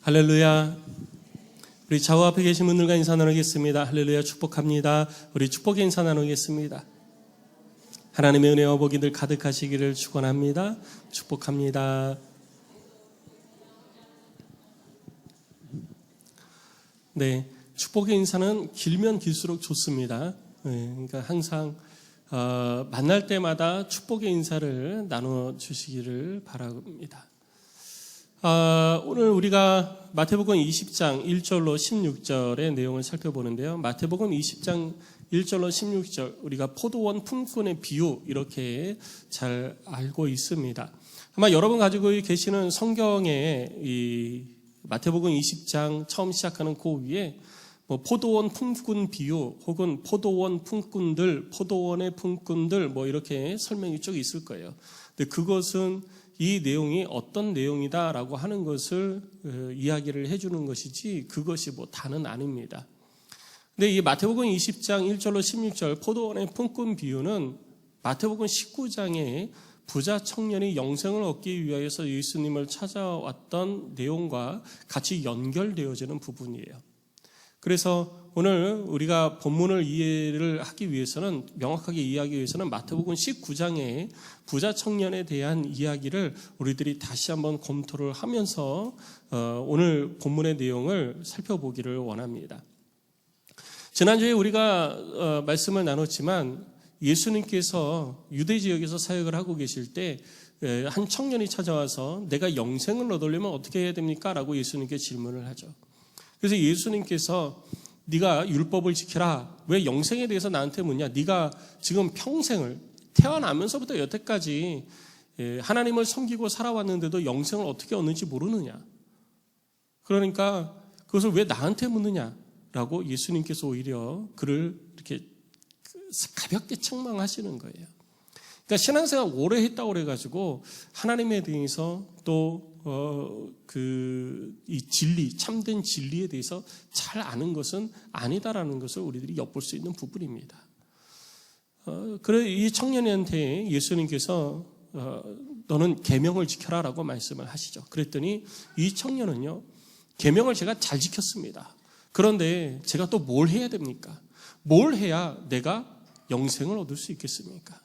할렐루야. 우리 좌우 앞에 계신 분들과 인사 나누겠습니다. 할렐루야. 축복합니다. 우리 축복의 인사 나누겠습니다. 하나님의 은혜와 복이 늘 가득하시기를 축원합니다. 축복합니다. 네, 축복의 인사는 길면 길수록 좋습니다. 그러니까 항상 만날 때마다 축복의 인사를 나눠주시기를 바랍니다. 오늘 우리가 마태복음 20장 1절로 16절의 내용을 살펴보는데요. 마태복음 20장 1절로 16절, 우리가 포도원 품꾼의 비유 이렇게 잘 알고 있습니다. 아마 여러분 가지고 계시는 성경의 이 마태복음 20장 처음 시작하는 그 위에 포도원 품꾼 비유 혹은 포도원 품꾼들, 포도원의 품꾼들 이렇게 설명이 쭉 있을 거예요. 근데 그것은 이 내용이 어떤 내용이다라고 하는 것을 이야기를 해주는 것이지 그것이 다는 아닙니다. 근데 이 마태복음 20장 1절로 16절 포도원의 품꾼 비유는 마태복음 19장에 부자 청년이 영생을 얻기 위하여서 예수님을 찾아왔던 내용과 같이 연결되어지는 부분이에요. 그래서 오늘 우리가 본문을 이해를 하기 위해서는, 명확하게 이해하기 위해서는 마태복음 19장의 부자 청년에 대한 이야기를 우리들이 다시 한번 검토를 하면서 오늘 본문의 내용을 살펴보기를 원합니다. 지난주에 우리가 말씀을 나눴지만 예수님께서 유대 지역에서 사역을 하고 계실 때 한 청년이 찾아와서 내가 영생을 얻으려면 어떻게 해야 됩니까? 라고 예수님께 질문을 하죠. 그래서 예수님께서 네가 율법을 지켜라. 왜 영생에 대해서 나한테 묻냐? 네가 지금 평생을 태어나면서부터 여태까지 하나님을 섬기고 살아왔는데도 영생을 어떻게 얻는지 모르느냐? 그러니까 그것을 왜 나한테 묻느냐라고 예수님께서 오히려 그를 이렇게 가볍게 책망하시는 거예요. 그러니까 신앙생활 오래 했다고 그래가지고 하나님에 대해서 또 이 진리, 참된 진리에 대해서 잘 아는 것은 아니다라는 것을 우리들이 엿볼 수 있는 부분입니다. 그래 이 청년한테 예수님께서 너는 계명을 지켜라라고 말씀을 하시죠. 그랬더니 이 청년은요, 계명을 제가 잘 지켰습니다. 그런데 제가 또 뭘 해야 됩니까? 뭘 해야 내가 영생을 얻을 수 있겠습니까?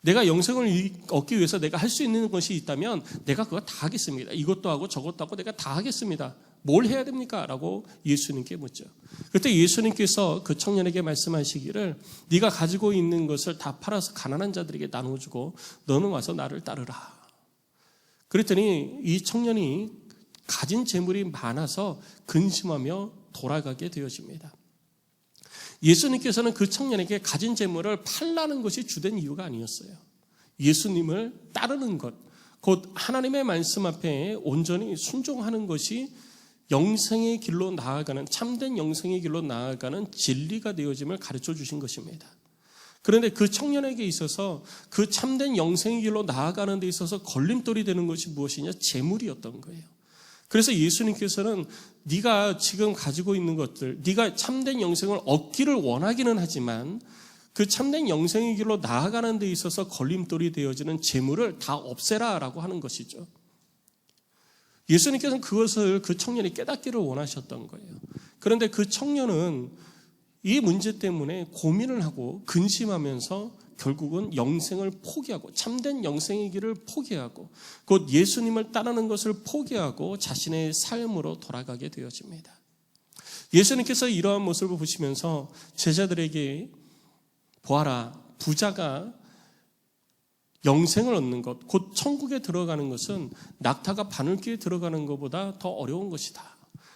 내가 영생을 얻기 위해서 내가 할 수 있는 것이 있다면 내가 그거 다 하겠습니다. 이것도 하고 저것도 하고 내가 다 하겠습니다. 뭘 해야 됩니까? 라고 예수님께 묻죠. 그때 예수님께서 그 청년에게 말씀하시기를 네가 가지고 있는 것을 다 팔아서 가난한 자들에게 나눠주고 너는 와서 나를 따르라. 그랬더니 이 청년이 가진 재물이 많아서 근심하며 돌아가게 되어집니다. 예수님께서는 그 청년에게 가진 재물을 팔라는 것이 주된 이유가 아니었어요. 예수님을 따르는 것, 곧 하나님의 말씀 앞에 온전히 순종하는 것이 영생의 길로 나아가는, 참된 영생의 길로 나아가는 진리가 되어짐을 가르쳐 주신 것입니다. 그런데 그 청년에게 있어서 그 참된 영생의 길로 나아가는 데 있어서 걸림돌이 되는 것이 무엇이냐? 재물이었던 거예요. 그래서 예수님께서는 네가 지금 가지고 있는 것들, 네가 참된 영생을 얻기를 원하기는 하지만 그 참된 영생의 길로 나아가는 데 있어서 걸림돌이 되어지는 재물을 다 없애라라고 하는 것이죠. 예수님께서는 그것을 그 청년이 깨닫기를 원하셨던 거예요. 그런데 그 청년은 이 문제 때문에 고민을 하고 근심하면서 결국은 영생을 포기하고 참된 영생의 길을 포기하고 곧 예수님을 따르는 것을 포기하고 자신의 삶으로 돌아가게 되어집니다. 예수님께서 이러한 모습을 보시면서 제자들에게 보아라, 부자가 영생을 얻는 것, 곧 천국에 들어가는 것은 낙타가 바늘귀에 들어가는 것보다 더 어려운 것이다.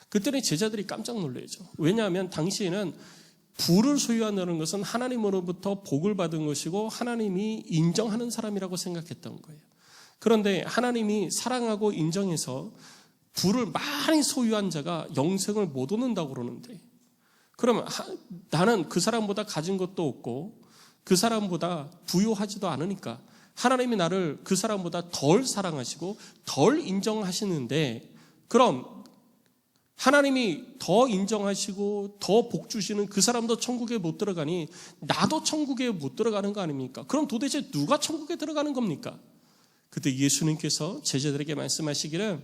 그때는 제자들이 깜짝 놀라죠. 왜냐하면 당시에는 부를 소유한다는 것은 하나님으로부터 복을 받은 것이고 하나님이 인정하는 사람이라고 생각했던 거예요. 그런데 하나님이 사랑하고 인정해서 부를 많이 소유한 자가 영생을 못 얻는다고 그러는데, 그러면 나는 그 사람보다 가진 것도 없고 그 사람보다 부유하지도 않으니까 하나님이 나를 그 사람보다 덜 사랑하시고 덜 인정하시는데, 그럼 하나님이 더 인정하시고 더 복 주시는 그 사람도 천국에 못 들어가니 나도 천국에 못 들어가는 거 아닙니까? 그럼 도대체 누가 천국에 들어가는 겁니까? 그때 예수님께서 제자들에게 말씀하시기를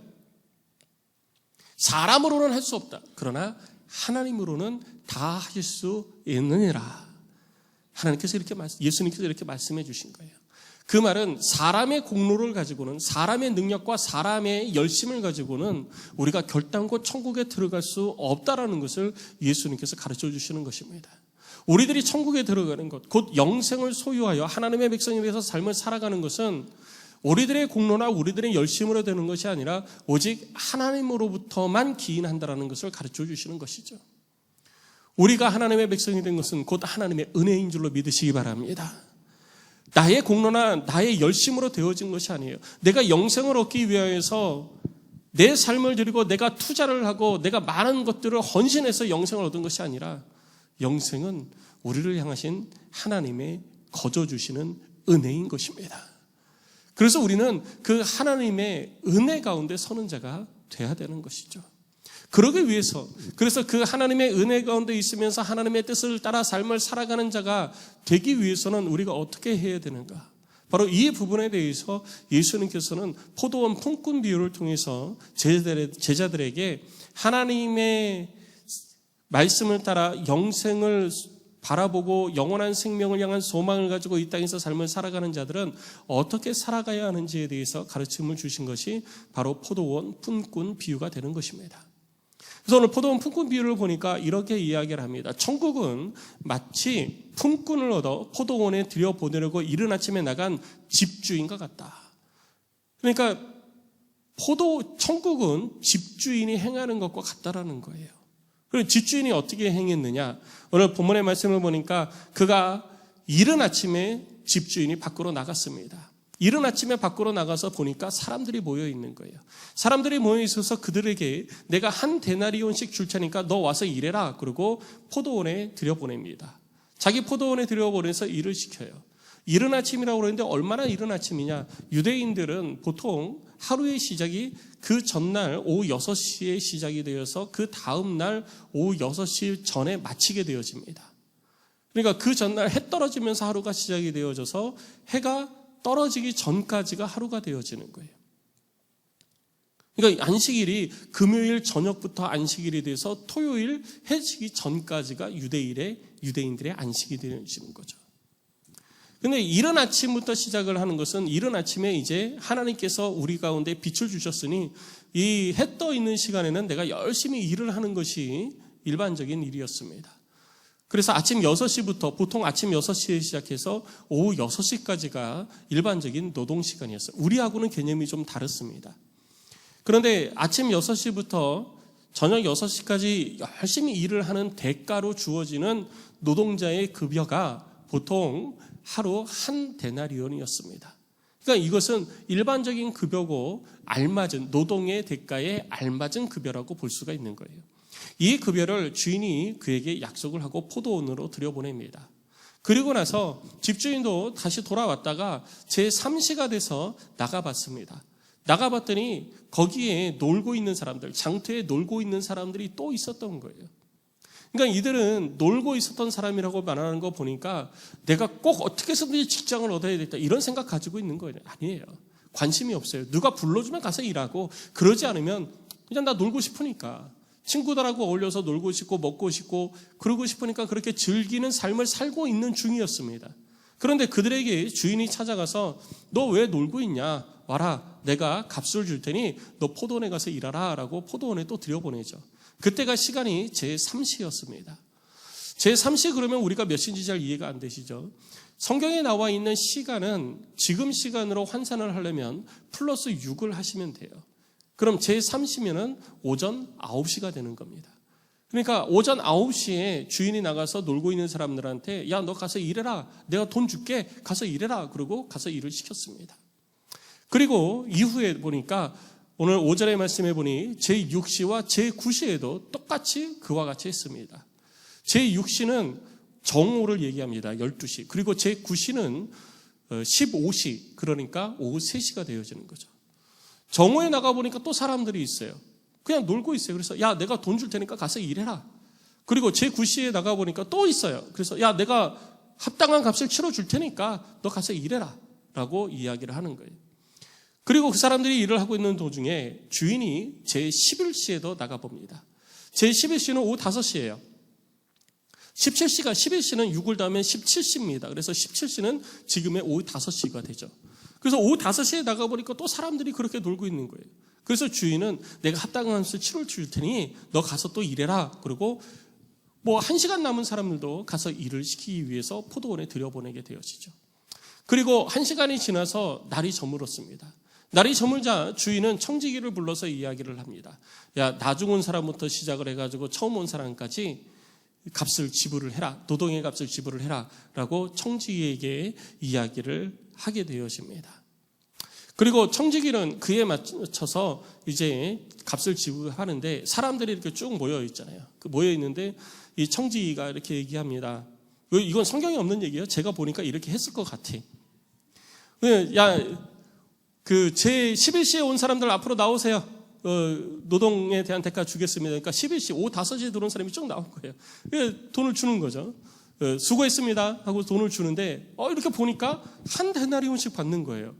사람으로는 할 수 없다. 그러나 하나님으로는 다 하실 수 있느니라. 예수님께서 이렇게 말씀해 주신 거예요. 그 말은 사람의 공로를 가지고는, 사람의 능력과 사람의 열심을 가지고는 우리가 결단코 천국에 들어갈 수 없다라는 것을 예수님께서 가르쳐 주시는 것입니다. 우리들이 천국에 들어가는 것, 곧 영생을 소유하여 하나님의 백성에 대해서 삶을 살아가는 것은 우리들의 공로나 우리들의 열심으로 되는 것이 아니라 오직 하나님으로부터만 기인한다라는 것을 가르쳐 주시는 것이죠. 우리가 하나님의 백성이 된 것은 곧 하나님의 은혜인 줄로 믿으시기 바랍니다. 나의 공로나 나의 열심으로 되어진 것이 아니에요. 내가 영생을 얻기 위하여서 내 삶을 드리고 내가 투자를 하고 내가 많은 것들을 헌신해서 영생을 얻은 것이 아니라 영생은 우리를 향하신 하나님의 거저 주시는 은혜인 것입니다. 그래서 우리는 그 하나님의 은혜 가운데 서는 자가 돼야 되는 것이죠. 그러기 위해서, 그래서 그 하나님의 은혜 가운데 있으면서 하나님의 뜻을 따라 삶을 살아가는 자가 되기 위해서는 우리가 어떻게 해야 되는가? 바로 이 부분에 대해서 예수님께서는 포도원 품꾼 비유를 통해서 제자들에게 하나님의 말씀을 따라 영생을 바라보고 영원한 생명을 향한 소망을 가지고 이 땅에서 삶을 살아가는 자들은 어떻게 살아가야 하는지에 대해서 가르침을 주신 것이 바로 포도원 품꾼 비유가 되는 것입니다. 그래서 오늘 포도원 품꾼 비유를 보니까 이렇게 이야기를 합니다. 천국은 마치 품꾼을 얻어 포도원에 들여보내려고 이른 아침에 나간 집주인과 같다. 그러니까 천국은 집주인이 행하는 것과 같다라는 거예요. 그럼 집주인이 어떻게 행했느냐? 오늘 본문의 말씀을 보니까 그가 이른 아침에 집주인이 밖으로 나갔습니다. 이른 아침에 밖으로 나가서 보니까 사람들이 모여 있는 거예요. 사람들이 모여 있어서 그들에게 내가 한 데나리온씩 줄 테니까 너 와서 일해라. 그리고 포도원에 들여보냅니다. 자기 포도원에 들여보내서 일을 시켜요. 이른 아침이라고 그러는데 얼마나 이른 아침이냐? 유대인들은 보통 하루의 시작이 그 전날 오후 6시에 시작이 되어서 그 다음 날 오후 6시 전에 마치게 되어집니다. 그러니까 그 전날 해 떨어지면서 하루가 시작이 되어져서 해가 떨어지기 전까지가 하루가 되어지는 거예요. 그러니까 안식일이 금요일 저녁부터 안식일이 돼서 토요일 해 지기 전까지가 유대인들의 안식이 되어지는 거죠. 근데 이른 아침부터 시작을 하는 것은 이른 아침에 이제 하나님께서 우리 가운데 빛을 주셨으니 이 해 떠 있는 시간에는 내가 열심히 일을 하는 것이 일반적인 일이었습니다. 그래서 아침 6시부터 보통 아침 6시에 시작해서 오후 6시까지가 일반적인 노동 시간이었어요. 우리하고는 개념이 좀 다릅니다. 그런데 아침 6시부터 저녁 6시까지 열심히 일을 하는 대가로 주어지는 노동자의 급여가 보통 하루 한 데나리온이었습니다. 그러니까 이것은 일반적인 급여고 알맞은 노동의 대가에 알맞은 급여라고 볼 수가 있는 거예요. 이 급여를 주인이 그에게 약속을 하고 포도원으로 들여보냅니다. 그리고 나서 집주인도 다시 돌아왔다가 제3시가 돼서 나가봤습니다. 나가봤더니 거기에 놀고 있는 사람들, 장터에 놀고 있는 사람들이 또 있었던 거예요. 그러니까 이들은 놀고 있었던 사람이라고 말하는 거 보니까 내가 꼭 어떻게 해서든지 직장을 얻어야 되겠다 이런 생각 가지고 있는 거예요. 아니에요. 관심이 없어요. 누가 불러주면 가서 일하고 그러지 않으면 그냥 나 놀고 싶으니까 친구들하고 어울려서 놀고 싶고 먹고 싶고 그러고 싶으니까 그렇게 즐기는 삶을 살고 있는 중이었습니다. 그런데 그들에게 주인이 찾아가서 너 왜 놀고 있냐? 와라. 내가 값을 줄 테니 너 포도원에 가서 일하라 라고 포도원에 또 들여보내죠. 그때가 시간이 제3시였습니다. 제3시 그러면 우리가 몇 시인지 잘 이해가 안 되시죠? 성경에 나와 있는 시간은 지금 시간으로 환산을 하려면 플러스 6을 하시면 돼요. 그럼 제3시면은 오전 9시가 되는 겁니다. 그러니까 오전 9시에 주인이 나가서 놀고 있는 사람들한테 야, 너 가서 일해라. 내가 돈 줄게. 가서 일해라. 그러고 가서 일을 시켰습니다. 그리고 이후에 보니까 오늘 오전에 말씀해 보니 제6시와 제9시에도 똑같이 그와 같이 했습니다. 제6시는 정오를 얘기합니다. 12시. 그리고 제9시는 15시. 그러니까 오후 3시가 되어지는 거죠. 정오에 나가보니까 또 사람들이 있어요. 그냥 놀고 있어요. 그래서 야, 내가 돈 줄 테니까 가서 일해라. 그리고 제9시에 나가보니까 또 있어요. 그래서 야, 내가 합당한 값을 치러줄 테니까 너 가서 일해라 라고 이야기를 하는 거예요. 그리고 그 사람들이 일을 하고 있는 도중에 주인이 제11시에도 나가봅니다. 제11시는 오후 5시예요. 17시가 11시는 6을 더하면 17시입니다. 그래서 17시는 지금의 오후 5시가 되죠. 그래서 오후 5시에 나가보니까 또 사람들이 그렇게 놀고 있는 거예요. 그래서 주인은 내가 합당한 값을 치러줄 테니 너 가서 또 일해라. 그리고 1시간 남은 사람들도 가서 일을 시키기 위해서 포도원에 들여보내게 되어지죠. 그리고 1시간이 지나서 날이 저물었습니다. 날이 저물자 주인은 청지기를 불러서 이야기를 합니다. 야, 나중 온 사람부터 시작을 해가지고 처음 온 사람까지 값을 지불을 해라. 노동의 값을 지불을 해라. 라고 청지기에게 이야기를 하게 되어집니다. 그리고 청지기는 그에 맞춰서 이제 값을 지불하는데 사람들이 이렇게 쭉 모여 있잖아요. 모여 있는데 이 청지기가 이렇게 얘기합니다. 이건 성경에 없는 얘기예요. 제가 보니까 이렇게 했을 것 같아. 야, 제 11시에 온 사람들 앞으로 나오세요. 노동에 대한 대가 주겠습니다. 그러니까 11시, 오후 5시에 들어온 사람이 쭉 나온 거예요. 돈을 주는 거죠. 수고했습니다 하고 돈을 주는데 이렇게 보니까 한 데나리온씩 받는 거예요.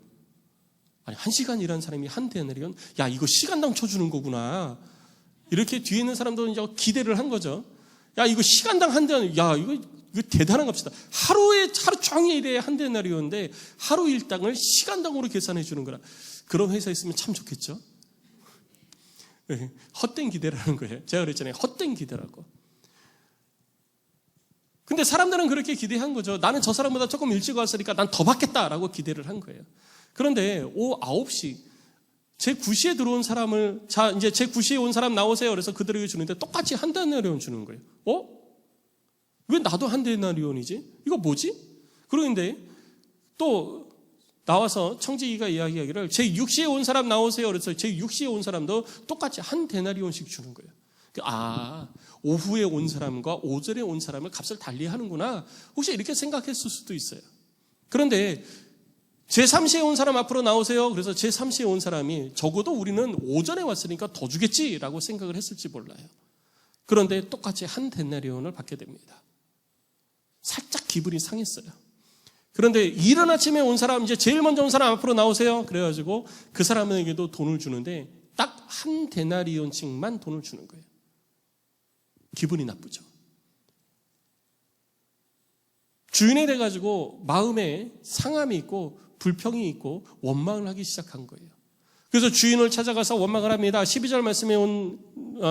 아니, 1시간 일한 사람이 한 데나리온? 야, 이거 시간당 쳐주는 거구나. 이렇게 뒤에 있는 사람들은 이제 기대를 한 거죠. 야, 이거 시간당 한 데나리온. 야, 이거 대단한 값이다. 하루 종일 일해야 한 데나리온인데 하루 일당을 시간당으로 계산해 주는 거라. 그런 회사 있으면 참 좋겠죠. 네, 헛된 기대라는 거예요. 제가 그랬잖아요. 헛된 기대라고. 근데 사람들은 그렇게 기대한 거죠. 나는 저 사람보다 조금 일찍 왔으니까 난 더 받겠다라고 기대를 한 거예요. 그런데 오후 9시 제9시에 들어온 사람을 이제 제9시에 온 사람 나오세요. 그래서 그들에게 주는데 똑같이 한 데나리온 주는 거예요. 왜 나도 한 데나리온이지? 이거 뭐지? 그러는데 또 나와서 청지기가 이야기하기를 제6시에 온 사람 나오세요. 그래서 제6시에 온 사람도 똑같이 한 데나리온씩 주는 거예요. 오후에 온 사람과 오전에 온 사람을 값을 달리하는구나. 혹시 이렇게 생각했을 수도 있어요. 그런데 제3시에 온 사람 앞으로 나오세요. 그래서 제3시에 온 사람이 적어도 우리는 오전에 왔으니까 더 주겠지라고 생각을 했을지 몰라요. 그런데 똑같이 한 데나리온을 받게 됩니다. 살짝 기분이 상했어요. 그런데 이른 아침에 온 사람, 이제 제일 먼저 온 사람 앞으로 나오세요. 그래가지고 그 사람에게도 돈을 주는데 딱 한 데나리온씩만 돈을 주는 거예요. 기분이 나쁘죠. 주인에 돼가지고 마음에 상함이 있고 불평이 있고 원망을 하기 시작한 거예요. 그래서 주인을 찾아가서 원망을 합니다. 12절 말씀에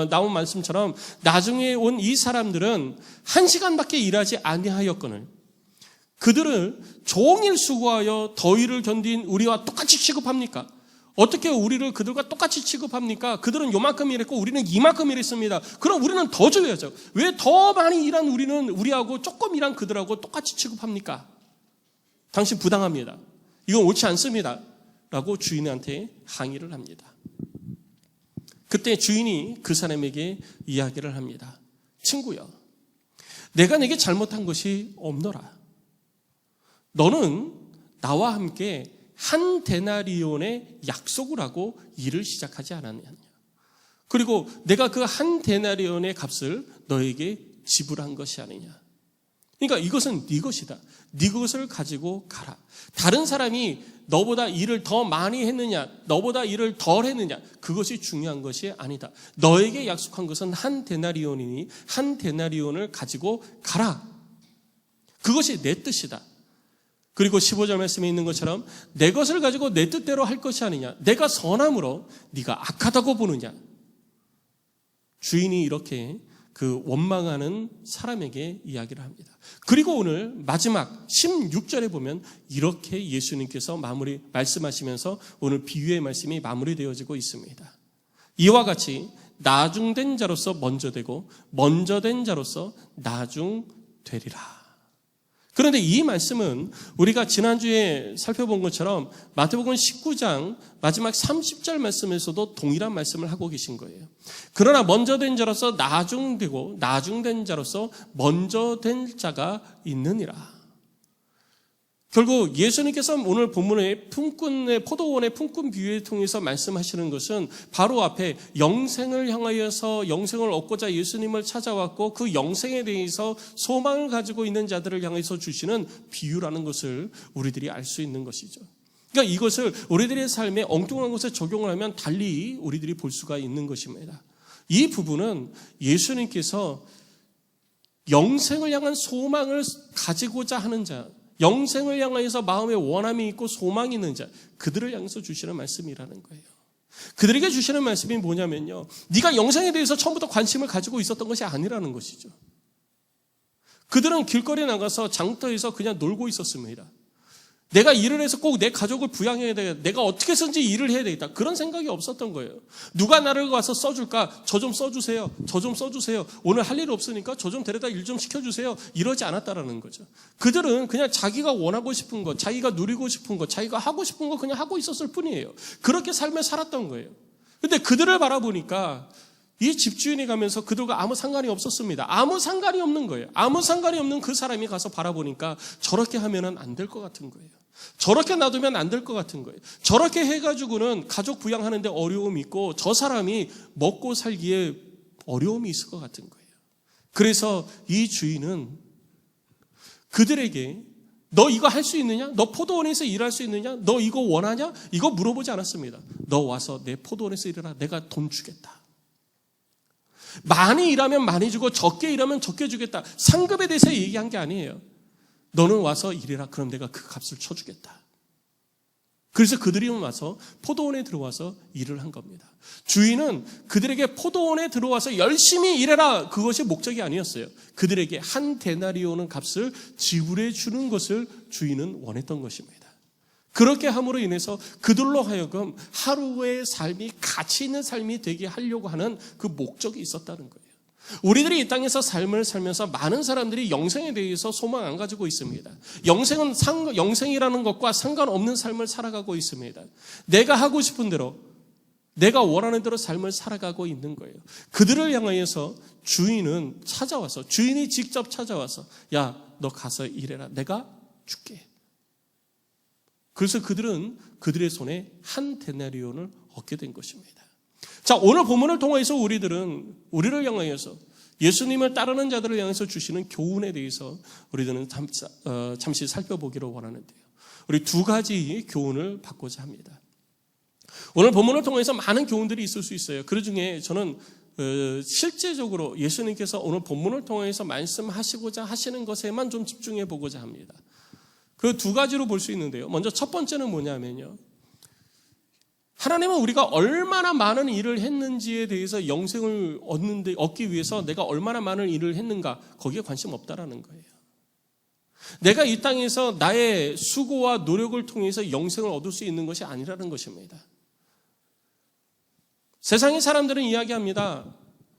나온 말씀처럼 나중에 온 이 사람들은 1시간밖에 일하지 아니하였거늘 그들을 종일 수고하여 더위를 견딘 우리와 똑같이 취급합니까? 어떻게 우리를 그들과 똑같이 취급합니까? 그들은 요만큼 일했고 우리는 이만큼 일했습니다. 그럼 우리는 더 줘야죠. 왜 더 많이 일한 우리는 우리하고 조금 일한 그들하고 똑같이 취급합니까? 당신 부당합니다. 이건 옳지 않습니다. 라고 주인한테 항의를 합니다. 그때 주인이 그 사람에게 이야기를 합니다. 친구여, 내가 내게 잘못한 것이 없노라. 너는 나와 함께 한 데나리온의 약속을 하고 일을 시작하지 않았느냐. 그리고 내가 그 한 데나리온의 값을 너에게 지불한 것이 아니냐. 그러니까 이것은 네 것이다. 네 것을 가지고 가라. 다른 사람이 너보다 일을 더 많이 했느냐, 너보다 일을 덜 했느냐, 그것이 중요한 것이 아니다. 너에게 약속한 것은 한 데나리온이니 한 데나리온을 가지고 가라. 그것이 내 뜻이다. 그리고 15절 말씀에 있는 것처럼 내 것을 가지고 내 뜻대로 할 것이 아니냐. 내가 선함으로 네가 악하다고 보느냐. 주인이 이렇게 그 원망하는 사람에게 이야기를 합니다. 그리고 오늘 마지막 16절에 보면 이렇게 예수님께서 말씀하시면서 오늘 비유의 말씀이 마무리되어지고 있습니다. 이와 같이 나중된 자로서 먼저 되고 먼저 된 자로서 나중되리라. 그런데 이 말씀은 우리가 지난주에 살펴본 것처럼 마태복음 19장 마지막 30절 말씀에서도 동일한 말씀을 하고 계신 거예요. 그러나 먼저 된 자로서 나중되고 나중된 자로서 먼저 된 자가 있느니라. 결국 예수님께서 오늘 본문의 포도원의 품꾼 비유를 통해서 말씀하시는 것은 바로 앞에 영생을 향하여서 영생을 얻고자 예수님을 찾아왔고 그 영생에 대해서 소망을 가지고 있는 자들을 향해서 주시는 비유라는 것을 우리들이 알 수 있는 것이죠. 그러니까 이것을 우리들의 삶에 엉뚱한 것에 적용을 하면 달리 우리들이 볼 수가 있는 것입니다. 이 부분은 예수님께서 영생을 향한 소망을 가지고자 하는 자, 영생을 향하여서 마음에 원함이 있고 소망이 있는 자, 그들을 향해서 주시는 말씀이라는 거예요. 그들에게 주시는 말씀이 뭐냐면요, 네가 영생에 대해서 처음부터 관심을 가지고 있었던 것이 아니라는 것이죠. 그들은 길거리에 나가서 장터에서 그냥 놀고 있었습니다. 내가 일을 해서 꼭 내 가족을 부양해야 되겠다, 내가 어떻게 해서든지 일을 해야 되겠다, 그런 생각이 없었던 거예요. 누가 나를 와서 써줄까? 저 좀 써주세요. 저 좀 써주세요. 오늘 할 일 없으니까 저 좀 데려다 일 좀 시켜주세요. 이러지 않았다라는 거죠. 그들은 그냥 자기가 원하고 싶은 것, 자기가 누리고 싶은 것, 자기가 하고 싶은 것 그냥 하고 있었을 뿐이에요. 그렇게 삶을 살았던 거예요. 근데 그들을 바라보니까 이 집주인이 가면서 그들과 아무 상관이 없었습니다. 아무 상관이 없는 거예요. 아무 상관이 없는 그 사람이 가서 바라보니까 저렇게 하면은 안 될 것 같은 거예요. 저렇게 놔두면 안 될 것 같은 거예요. 저렇게 해가지고는 가족 부양하는데 어려움이 있고 저 사람이 먹고 살기에 어려움이 있을 것 같은 거예요. 그래서 이 주인은 그들에게 너 이거 할 수 있느냐? 너 포도원에서 일할 수 있느냐? 너 이거 원하냐? 이거 물어보지 않았습니다. 너 와서 내 포도원에서 일해라. 내가 돈 주겠다. 많이 일하면 많이 주고 적게 일하면 적게 주겠다. 상급에 대해서 얘기한 게 아니에요. 너는 와서 일해라. 그럼 내가 그 값을 쳐주겠다. 그래서 그들이 와서 포도원에 들어와서 일을 한 겁니다. 주인은 그들에게 포도원에 들어와서 열심히 일해라, 그것이 목적이 아니었어요. 그들에게 한 데나리오는 값을 지불해 주는 것을 주인은 원했던 것입니다. 그렇게 함으로 인해서 그들로 하여금 하루의 삶이 가치 있는 삶이 되게 하려고 하는 그 목적이 있었다는 거예요. 우리들이 이 땅에서 삶을 살면서 많은 사람들이 영생에 대해서 소망 안 가지고 있습니다. 영생은 영생이라는 것과 상관없는 삶을 살아가고 있습니다. 내가 하고 싶은 대로, 내가 원하는 대로 삶을 살아가고 있는 거예요. 그들을 향하여서 주인은 찾아와서, 주인이 직접 찾아와서, 야, 너 가서 일해라. 내가 줄게. 그래서 그들은 그들의 손에 한 데나리온을 얻게 된 것입니다. 자, 오늘 본문을 통해서 우리를 향하여서 예수님을 따르는 자들을 향해서 주시는 교훈에 대해서 우리들은 잠시 살펴보기를 원하는데요. 우리 두 가지 교훈을 받고자 합니다. 오늘 본문을 통해서 많은 교훈들이 있을 수 있어요. 그 중에 저는 실제적으로 예수님께서 오늘 본문을 통해서 말씀하시고자 하시는 것에만 좀 집중해 보고자 합니다. 그 두 가지로 볼 수 있는데요. 먼저 첫 번째는 뭐냐면요, 하나님은 우리가 얼마나 많은 일을 했는지에 대해서 영생을 얻기 위해서 내가 얼마나 많은 일을 했는가, 거기에 관심 없다라는 거예요. 내가 이 땅에서 나의 수고와 노력을 통해서 영생을 얻을 수 있는 것이 아니라는 것입니다. 세상의 사람들은 이야기합니다.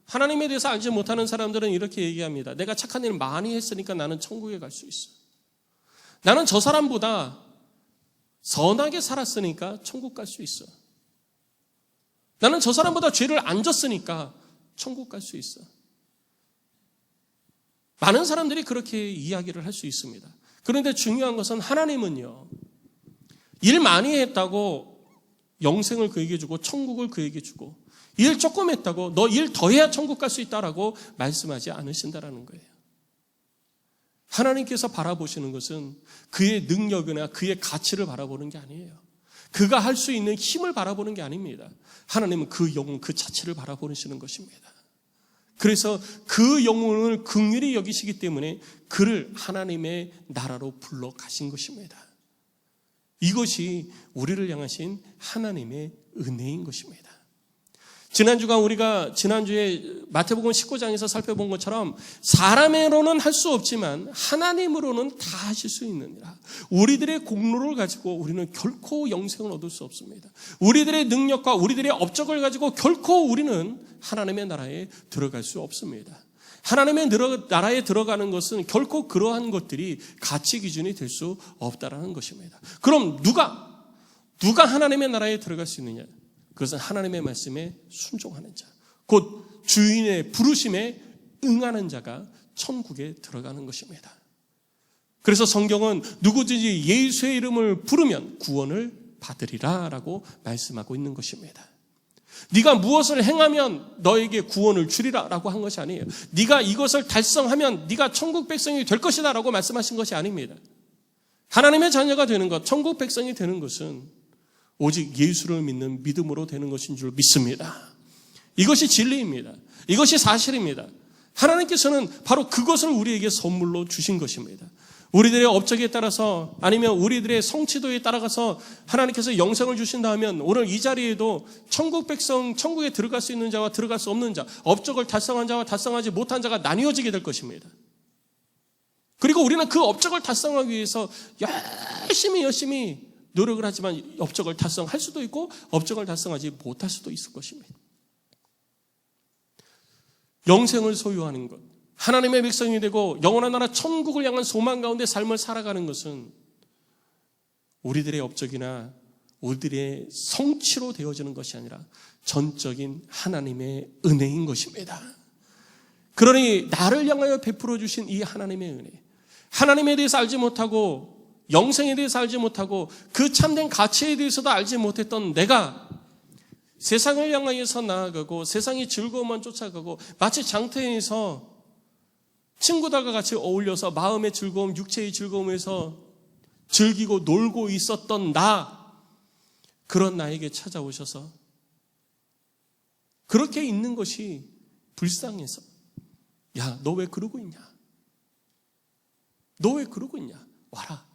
하나님에 대해서 알지 못하는 사람들은 이렇게 얘기합니다. 내가 착한 일을 많이 했으니까 나는 천국에 갈 수 있어. 나는 저 사람보다 선하게 살았으니까 천국 갈 수 있어. 나는 저 사람보다 죄를 안 졌으니까 천국 갈 수 있어. 많은 사람들이 그렇게 이야기를 할 수 있습니다. 그런데 중요한 것은 하나님은요, 일 많이 했다고 영생을 그에게 주고 천국을 그에게 주고, 일 조금 했다고 너 일 더 해야 천국 갈 수 있다라고 말씀하지 않으신다라는 거예요. 하나님께서 바라보시는 것은 그의 능력이나 그의 가치를 바라보는 게 아니에요. 그가 할 수 있는 힘을 바라보는 게 아닙니다. 하나님은 그 영혼 그 자체를 바라보시는 것입니다. 그래서 그 영혼을 긍휼히 여기시기 때문에 그를 하나님의 나라로 불러 가신 것입니다. 이것이 우리를 향하신 하나님의 은혜인 것입니다. 지난주에 마태복음 19장에서 살펴본 것처럼 사람으로는 할 수 없지만 하나님으로는 다 하실 수 있느니라. 우리들의 공로를 가지고 우리는 결코 영생을 얻을 수 없습니다. 우리들의 능력과 우리들의 업적을 가지고 결코 우리는 하나님의 나라에 들어갈 수 없습니다. 하나님의 나라에 들어가는 것은 결코 그러한 것들이 가치 기준이 될 수 없다라는 것입니다. 그럼 누가 하나님의 나라에 들어갈 수 있느냐? 그것은 하나님의 말씀에 순종하는 자, 곧 주인의 부르심에 응하는 자가 천국에 들어가는 것입니다. 그래서 성경은 누구든지 예수의 이름을 부르면 구원을 받으리라 라고 말씀하고 있는 것입니다. 네가 무엇을 행하면 너에게 구원을 주리라 라고 한 것이 아니에요. 네가 이것을 달성하면 네가 천국 백성이 될 것이다 라고 말씀하신 것이 아닙니다. 하나님의 자녀가 되는 것, 천국 백성이 되는 것은 오직 예수를 믿는 믿음으로 되는 것인 줄 믿습니다. 이것이 진리입니다. 이것이 사실입니다. 하나님께서는 바로 그것을 우리에게 선물로 주신 것입니다. 우리들의 업적에 따라서 아니면 우리들의 성취도에 따라가서 하나님께서 영생을 주신다 하면 오늘 이 자리에도 천국 백성, 천국에 들어갈 수 있는 자와 들어갈 수 없는 자, 업적을 달성한 자와 달성하지 못한 자가 나뉘어지게 될 것입니다. 그리고 우리는 그 업적을 달성하기 위해서 열심히 노력을 하지만 업적을 달성할 수도 있고 업적을 달성하지 못할 수도 있을 것입니다. 영생을 소유하는 것, 하나님의 백성이 되고 영원한 나라 천국을 향한 소망 가운데 삶을 살아가는 것은 우리들의 업적이나 우리들의 성취로 되어지는 것이 아니라 전적인 하나님의 은혜인 것입니다. 그러니 나를 향하여 베풀어 주신 이 하나님의 은혜, 하나님에 대해서 알지 못하고 영생에 대해서 알지 못하고 그 참된 가치에 대해서도 알지 못했던 내가 세상을 향하여서 나아가고 세상의 즐거움만 쫓아가고 마치 장터에서 친구들과 같이 어울려서 마음의 즐거움, 육체의 즐거움에서 즐기고 놀고 있었던 그런 나에게 찾아오셔서 그렇게 있는 것이 불쌍해서 야, 너 왜 그러고 있냐? 너 왜 그러고 있냐? 와라.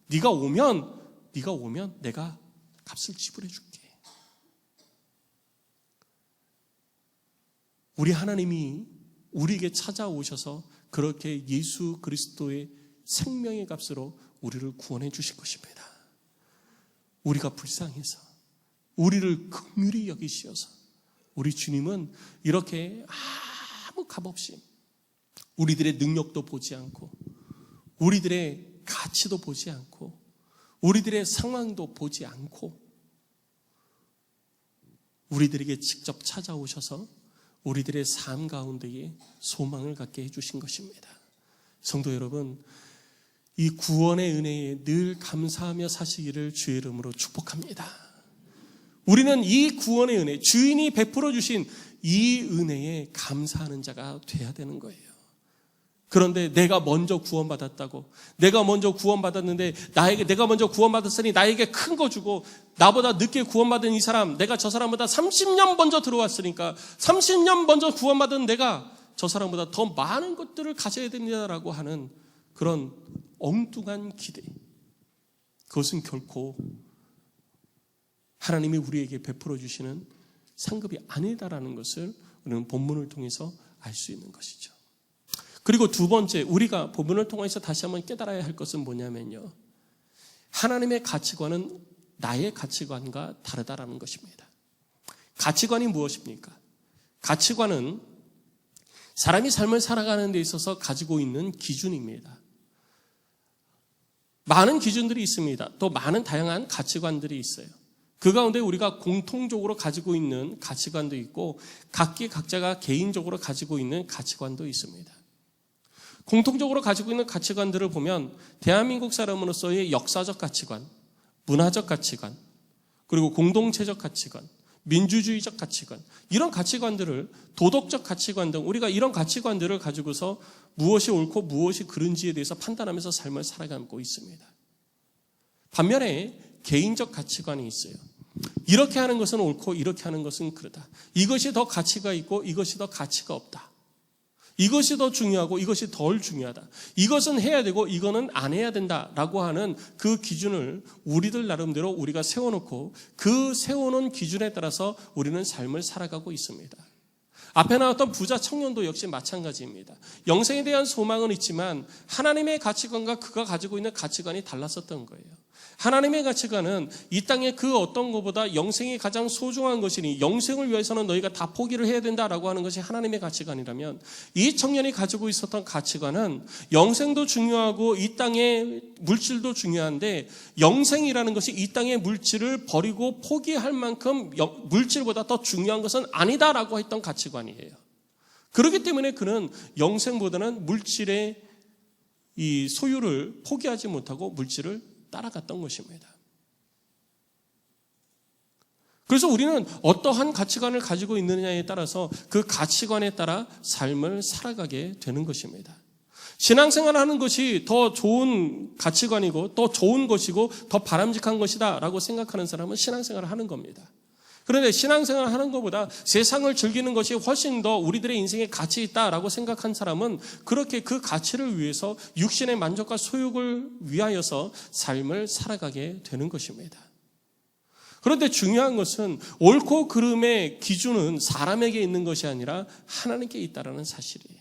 네가 오면 내가 값을 지불해 줄게. 우리 하나님이 우리에게 찾아오셔서 그렇게 예수 그리스도의 생명의 값으로 우리를 구원해 주실 것입니다. 우리가 불쌍해서 우리를 긍휼히 여기시어서 우리 주님은 이렇게 아무 값없이 우리들의 능력도 보지 않고 우리들의 가치도 보지 않고 우리들의 상황도 보지 않고 우리들에게 직접 찾아오셔서 우리들의 삶 가운데에 소망을 갖게 해주신 것입니다. 성도 여러분, 이 구원의 은혜에 늘 감사하며 사시기를 주의 이름으로 축복합니다. 우리는 이 구원의 은혜, 주인이 베풀어 주신 이 은혜에 감사하는 자가 돼야 되는 거예요. 그런데 내가 먼저 구원받았다고, 내가 먼저 구원받았는데 내가 먼저 구원받았으니 나에게 큰 거 주고 나보다 늦게 구원받은 이 사람, 내가 저 사람보다 30년 먼저 들어왔으니까 30년 먼저 구원받은 내가 저 사람보다 더 많은 것들을 가져야 됩니다라고 하는 그런 엉뚱한 기대, 그것은 결코 하나님이 우리에게 베풀어 주시는 상급이 아니다라는 것을 우리는 본문을 통해서 알 수 있는 것이죠. 그리고 두 번째, 우리가 본문을 통해서 다시 한번 깨달아야 할 것은 뭐냐면요, 하나님의 가치관은 나의 가치관과 다르다라는 것입니다. 가치관이 무엇입니까? 가치관은 사람이 삶을 살아가는 데 있어서 가지고 있는 기준입니다. 많은 기준들이 있습니다. 또 많은 다양한 가치관들이 있어요. 그 가운데 우리가 공통적으로 가지고 있는 가치관도 있고 각자가 개인적으로 가지고 있는 가치관도 있습니다. 공통적으로 가지고 있는 가치관들을 보면 대한민국 사람으로서의 역사적 가치관, 문화적 가치관, 그리고 공동체적 가치관, 민주주의적 가치관, 이런 가치관들을, 도덕적 가치관 등 우리가 이런 가치관들을 가지고서 무엇이 옳고 무엇이 그른지에 대해서 판단하면서 삶을 살아가고 있습니다. 반면에 개인적 가치관이 있어요. 이렇게 하는 것은 옳고 이렇게 하는 것은 그르다. 이것이 더 가치가 있고 이것이 더 가치가 없다. 이것이 더 중요하고 이것이 덜 중요하다. 이것은 해야 되고 이거는 안 해야 된다라고 하는 그 기준을 우리들 나름대로 우리가 세워놓고 그 세워놓은 기준에 따라서 우리는 삶을 살아가고 있습니다. 앞에 나왔던 부자 청년도 역시 마찬가지입니다. 영생에 대한 소망은 있지만 하나님의 가치관과 그가 가지고 있는 가치관이 달랐었던 거예요. 하나님의 가치관은 이 땅의 그 어떤 것보다 영생이 가장 소중한 것이니 영생을 위해서는 너희가 다 포기를 해야 된다라고 하는 것이 하나님의 가치관이라면, 이 청년이 가지고 있었던 가치관은 영생도 중요하고 이 땅의 물질도 중요한데 영생이라는 것이 이 땅의 물질을 버리고 포기할 만큼 물질보다 더 중요한 것은 아니다라고 했던 가치관이에요. 그렇기 때문에 그는 영생보다는 물질의 이 소유를 포기하지 못하고 물질을 따라갔던 것입니다. 그래서 우리는 어떠한 가치관을 가지고 있느냐에 따라서 그 가치관에 따라 삶을 살아가게 되는 것입니다. 신앙생활을 하는 것이 더 좋은 가치관이고 더 좋은 것이고 더 바람직한 것이다 라고 생각하는 사람은 신앙생활을 하는 겁니다. 그런데 신앙생활을 하는 것보다 세상을 즐기는 것이 훨씬 더 우리들의 인생에 가치 있다라고 생각한 사람은 그렇게 그 가치를 위해서 육신의 만족과 소욕을 위하여서 삶을 살아가게 되는 것입니다. 그런데 중요한 것은 옳고 그름의 기준은 사람에게 있는 것이 아니라 하나님께 있다는 사실이에요.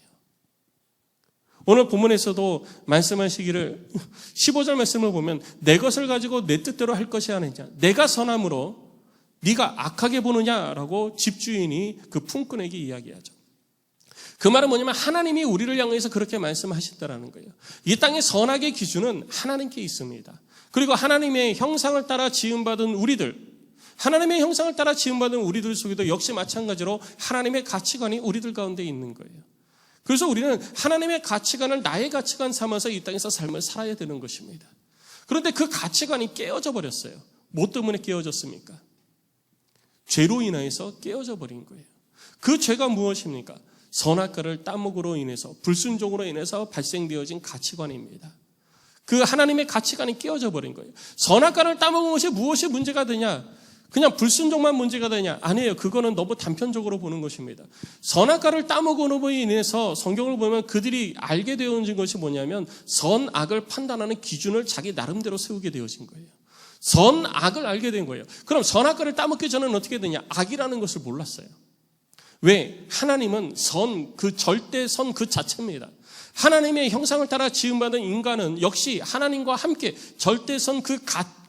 오늘 본문에서도 말씀하시기를 15절 말씀을 보면 내 것을 가지고 내 뜻대로 할 것이 아니냐, 내가 선함으로 네가 악하게 보느냐라고 집주인이 그 품꾼에게 이야기하죠. 그 말은 뭐냐면 하나님이 우리를 향해서 그렇게 말씀하신다라는 거예요. 이 땅의 선악의 기준은 하나님께 있습니다. 그리고 하나님의 형상을 따라 지음받은 우리들, 하나님의 형상을 따라 지음받은 우리들 속에도 역시 마찬가지로 하나님의 가치관이 우리들 가운데 있는 거예요. 그래서 우리는 하나님의 가치관을 나의 가치관 삼아서 이 땅에서 삶을 살아야 되는 것입니다. 그런데 그 가치관이 깨어져 버렸어요. 뭐 때문에 깨어졌습니까? 죄로 인하여서 깨어져 버린 거예요. 그 죄가 무엇입니까? 선악과를 따먹으로 인해서, 불순종으로 인해서 발생되어진 가치관입니다. 그 하나님의 가치관이 깨어져 버린 거예요. 선악과를 따먹은 것이 무엇이 문제가 되냐? 그냥 불순종만 문제가 되냐? 아니에요. 그거는 너무 단편적으로 보는 것입니다. 선악과를 따먹음으로 인해서 성경을 보면 그들이 알게 되어진 것이 뭐냐면 선악을 판단하는 기준을 자기 나름대로 세우게 되어진 거예요. 선악을 알게 된 거예요. 그럼 선악과를 따먹기 전에는 어떻게 되냐? 악이라는 것을 몰랐어요. 왜? 하나님은 선, 그 절대 선 그 자체입니다. 하나님의 형상을 따라 지음받은 인간은 역시 하나님과 함께 절대선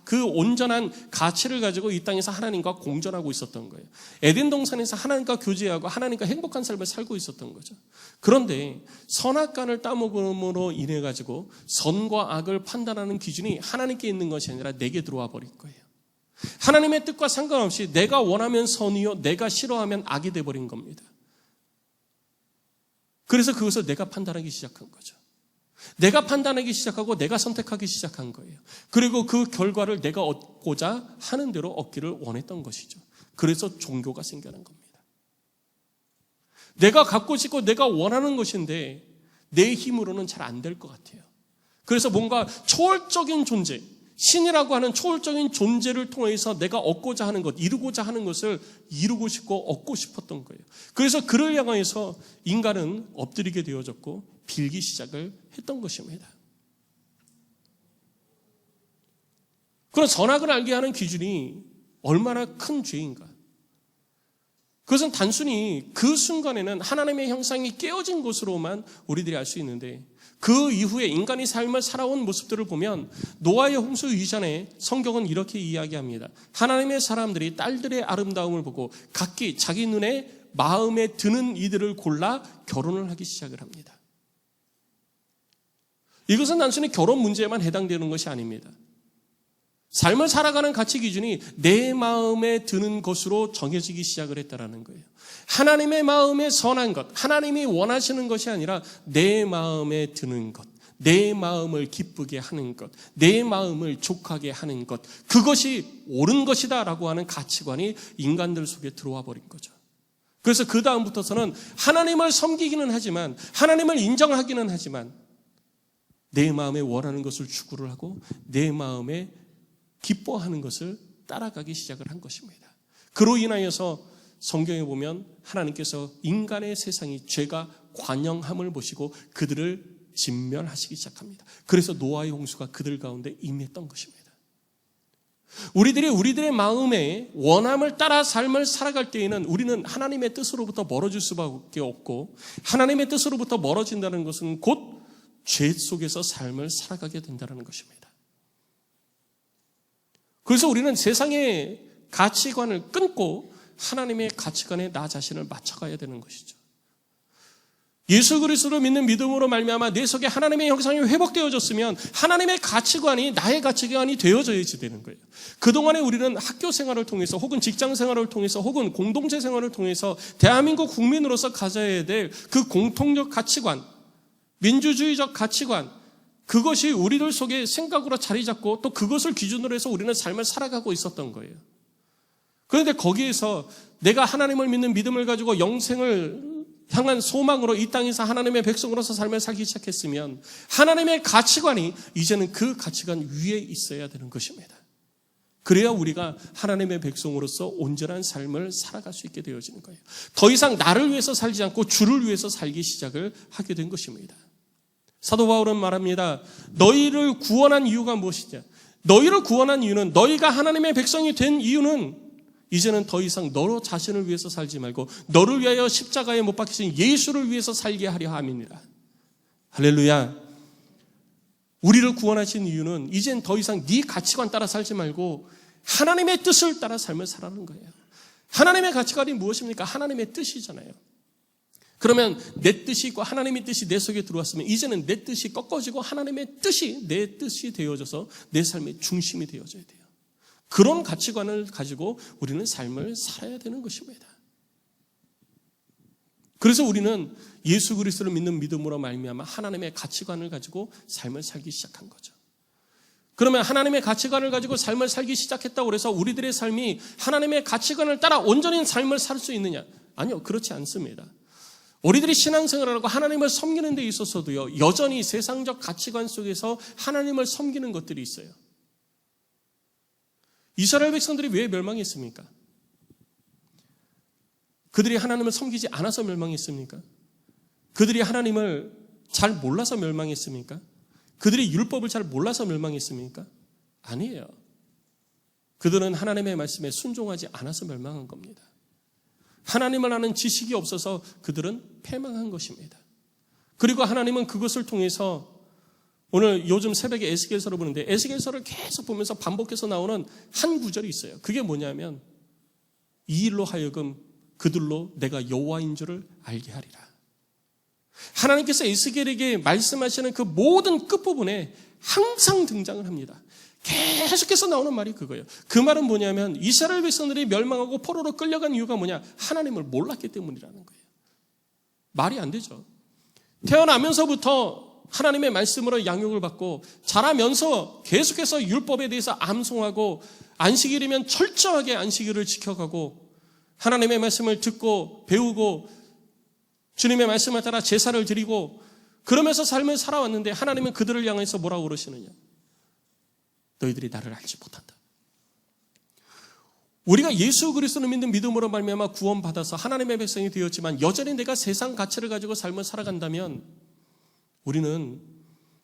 그 온전한 가치를 가지고 이 땅에서 하나님과 공존하고 있었던 거예요. 에덴 동산에서 하나님과 교제하고 하나님과 행복한 삶을 살고 있었던 거죠. 그런데 선악과를 따먹음으로 인해 가지고 선과 악을 판단하는 기준이 하나님께 있는 것이 아니라 내게 들어와 버릴 거예요. 하나님의 뜻과 상관없이 내가 원하면 선이요, 내가 싫어하면 악이 돼버린 겁니다. 그래서 그것을 내가 판단하기 시작한 거죠. 내가 판단하기 시작하고 내가 선택하기 시작한 거예요. 그리고 그 결과를 내가 얻고자 하는 대로 얻기를 원했던 것이죠. 그래서 종교가 생겨난 겁니다. 내가 갖고 싶고 내가 원하는 것인데 내 힘으로는 잘 안 될 것 같아요. 그래서 뭔가 초월적인 존재, 신이라고 하는 초월적인 존재를 통해서 내가 얻고자 하는 것, 이루고자 하는 것을 이루고 싶고 얻고 싶었던 거예요. 그래서 그를 향해서 인간은 엎드리게 되어졌고 빌기 시작을 했던 것입니다. 그런 선악을 알게 하는 기준이 얼마나 큰 죄인가. 그것은 단순히 그 순간에는 하나님의 형상이 깨어진 것으로만 우리들이 알 수 있는데 그 이후에 인간이 삶을 살아온 모습들을 보면 노아의 홍수 이전에 성경은 이렇게 이야기합니다. 하나님의 사람들이 딸들의 아름다움을 보고 각기 자기 눈에 마음에 드는 이들을 골라 결혼을 하기 시작을 합니다. 이것은 단순히 결혼 문제에만 해당되는 것이 아닙니다. 삶을 살아가는 가치 기준이 내 마음에 드는 것으로 정해지기 시작을 했다는 거예요. 하나님의 마음에 선한 것, 하나님이 원하시는 것이 아니라 내 마음에 드는 것, 내 마음을 기쁘게 하는 것, 내 마음을 족하게 하는 것, 그것이 옳은 것이다 라고 하는 가치관이 인간들 속에 들어와 버린 거죠. 그래서 그 다음부터서는 하나님을 섬기기는 하지만, 하나님을 인정하기는 하지만 내 마음에 원하는 것을 추구를 하고 내 마음에 기뻐하는 것을 따라가기 시작을 한 것입니다. 그로 인하여서 성경에 보면 하나님께서 인간의 세상이 죄가 관영함을 보시고 그들을 진멸하시기 시작합니다. 그래서 노아의 홍수가 그들 가운데 임했던 것입니다. 우리들이 우리들의 마음에 원함을 따라 삶을 살아갈 때에는 우리는 하나님의 뜻으로부터 멀어질 수밖에 없고, 하나님의 뜻으로부터 멀어진다는 것은 곧 죄 속에서 삶을 살아가게 된다는 것입니다. 그래서 우리는 세상의 가치관을 끊고 하나님의 가치관에 나 자신을 맞춰가야 되는 것이죠. 예수 그리스도를 믿는 믿음으로 말미암아 내 속에 하나님의 형상이 회복되어졌으면 하나님의 가치관이 나의 가치관이 되어져야지 되는 거예요. 그동안에 우리는 학교 생활을 통해서 혹은 직장 생활을 통해서 혹은 공동체 생활을 통해서 대한민국 국민으로서 가져야 될 그 공통적 가치관, 민주주의적 가치관, 그것이 우리들 속에 생각으로 자리 잡고 또 그것을 기준으로 해서 우리는 삶을 살아가고 있었던 거예요. 그런데 거기에서 내가 하나님을 믿는 믿음을 가지고 영생을 향한 소망으로 이 땅에서 하나님의 백성으로서 삶을 살기 시작했으면 하나님의 가치관이 이제는 그 가치관 위에 있어야 되는 것입니다. 그래야 우리가 하나님의 백성으로서 온전한 삶을 살아갈 수 있게 되어지는 거예요. 더 이상 나를 위해서 살지 않고 주를 위해서 살기 시작을 하게 된 것입니다. 사도 바울은 말합니다. 너희를 구원한 이유가 무엇이냐? 너희를 구원한 이유는, 너희가 하나님의 백성이 된 이유는 이제는 더 이상 너 자신을 위해서 살지 말고 너를 위하여 십자가에 못 박히신 예수를 위해서 살게 하려 함이니라. 할렐루야. 우리를 구원하신 이유는 이젠 더 이상 네 가치관 따라 살지 말고 하나님의 뜻을 따라 삶을 살아가는 거예요. 하나님의 가치관이 무엇입니까? 하나님의 뜻이잖아요. 그러면 내 뜻이 있고 하나님의 뜻이 내 속에 들어왔으면 이제는 내 뜻이 꺾어지고 하나님의 뜻이 내 뜻이 되어져서 내 삶의 중심이 되어져야 돼요. 그런 가치관을 가지고 우리는 삶을 살아야 되는 것입니다. 그래서 우리는 예수 그리스도를 믿는 믿음으로 말미암아 하나님의 가치관을 가지고 삶을 살기 시작한 거죠. 그러면 하나님의 가치관을 가지고 삶을 살기 시작했다고 해서 우리들의 삶이 하나님의 가치관을 따라 온전히 삶을 살 수 있느냐? 아니요, 그렇지 않습니다. 우리들이 신앙생활을 하고 하나님을 섬기는 데 있어서도요, 여전히 세상적 가치관 속에서 하나님을 섬기는 것들이 있어요. 이스라엘 백성들이 왜 멸망했습니까? 그들이 하나님을 섬기지 않아서 멸망했습니까? 그들이 하나님을 잘 몰라서 멸망했습니까? 그들이 율법을 잘 몰라서 멸망했습니까? 아니에요. 그들은 하나님의 말씀에 순종하지 않아서 멸망한 겁니다. 하나님을 아는 지식이 없어서 그들은 패망한 것입니다. 그리고 하나님은 그것을 통해서 오늘 요즘 새벽에 에스겔서를 보는데 에스겔서를 계속 보면서 반복해서 나오는 한 구절이 있어요. 그게 뭐냐면 이 일로 하여금 그들로 내가 여호와인 줄을 알게 하리라. 하나님께서 에스겔에게 말씀하시는 그 모든 끝부분에 항상 등장을 합니다. 계속해서 나오는 말이 그거예요. 그 말은 뭐냐면 이스라엘 백성들이 멸망하고 포로로 끌려간 이유가 뭐냐? 하나님을 몰랐기 때문이라는 거예요. 말이 안 되죠. 태어나면서부터 하나님의 말씀으로 양육을 받고 자라면서 계속해서 율법에 대해서 암송하고 안식일이면 철저하게 안식일을 지켜가고 하나님의 말씀을 듣고 배우고 주님의 말씀을 따라 제사를 드리고 그러면서 삶을 살아왔는데 하나님은 그들을 향해서 뭐라고 그러시느냐? 너희들이 나를 알지 못한다. 우리가 예수 그리스도를 믿는 믿음으로 말미암아 구원받아서 하나님의 백성이 되었지만 여전히 내가 세상 가치를 가지고 삶을 살아간다면 우리는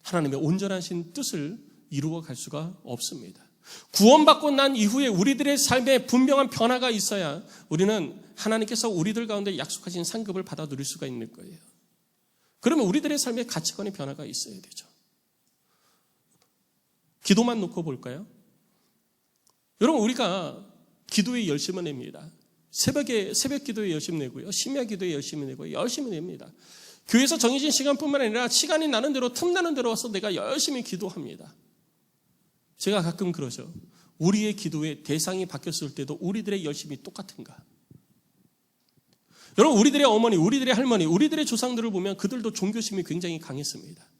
하나님의 온전하신 뜻을 이루어 갈 수가 없습니다. 구원받고 난 이후에 우리들의 삶에 분명한 변화가 있어야 우리는 하나님께서 우리들 가운데 약속하신 상급을 받아 누릴 수가 있는 거예요. 그러면 우리들의 삶의 가치관의 변화가 있어야 되죠. 기도만 놓고 볼까요? 여러분, 우리가 기도에 열심을 냅니다. 새벽 기도에 열심 내고요. 심야 기도에 열심히 내고요. 열심히 냅니다. 교회에서 정해진 시간뿐만 아니라 시간이 나는 대로 틈나는 대로 와서 내가 열심히 기도합니다. 제가 가끔 그러죠. 우리의 기도의 대상이 바뀌었을 때도 우리들의 열심이 똑같은가? 여러분, 우리들의 어머니, 우리들의 할머니, 우리들의 조상들을 보면 그들도 종교심이 굉장히 강했습니다.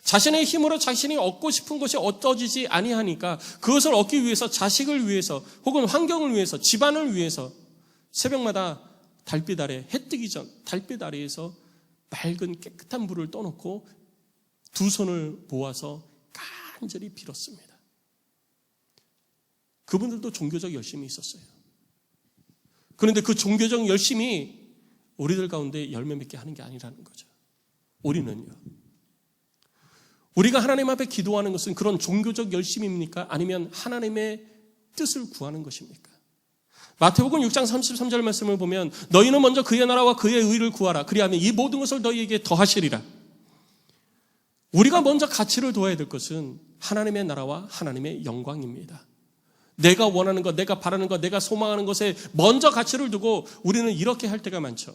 자신의 힘으로 자신이 얻고 싶은 것이 얻어지지 아니하니까 그것을 얻기 위해서 자식을 위해서 혹은 환경을 위해서 집안을 위해서 새벽마다 달빛 아래 해 뜨기 전 달빛 아래에서 맑은 깨끗한 물을 떠놓고 두 손을 모아서 간절히 빌었습니다. 그분들도 종교적 열심이 있었어요. 그런데 그 종교적 열심이 우리들 가운데 열매 맺게 하는 게 아니라는 거죠. 우리는요. 우리가 하나님 앞에 기도하는 것은 그런 종교적 열심입니까? 아니면 하나님의 뜻을 구하는 것입니까? 마태복음 6장 33절 말씀을 보면 너희는 먼저 그의 나라와 그의 의를 구하라. 그리하면 이 모든 것을 너희에게 더하시리라. 우리가 먼저 가치를 둬야 될 것은 하나님의 나라와 하나님의 영광입니다. 내가 원하는 것, 내가 바라는 것, 내가 소망하는 것에 먼저 가치를 두고 우리는 이렇게 할 때가 많죠.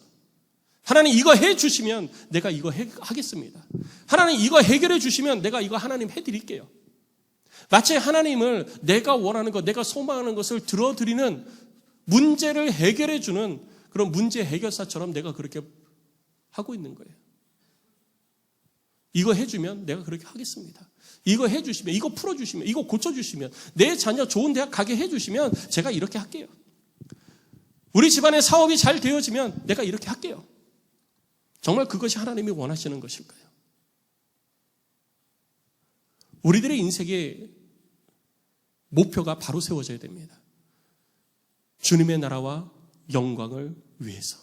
하나님 이거 해주시면 내가 이거 하겠습니다. 하나님 이거 해결해 주시면 내가 이거 하나님 해드릴게요. 마치 하나님을 내가 원하는 것, 내가 소망하는 것을 들어드리는, 문제를 해결해 주는 그런 문제 해결사처럼 내가 그렇게 하고 있는 거예요. 이거 해주면 내가 그렇게 하겠습니다. 이거 해주시면, 이거 풀어주시면, 이거 고쳐주시면, 내 자녀 좋은 대학 가게 해주시면 제가 이렇게 할게요. 우리 집안의 사업이 잘 되어지면 내가 이렇게 할게요. 정말 그것이 하나님이 원하시는 것일까요? 우리들의 인생의 목표가 바로 세워져야 됩니다. 주님의 나라와 영광을 위해서.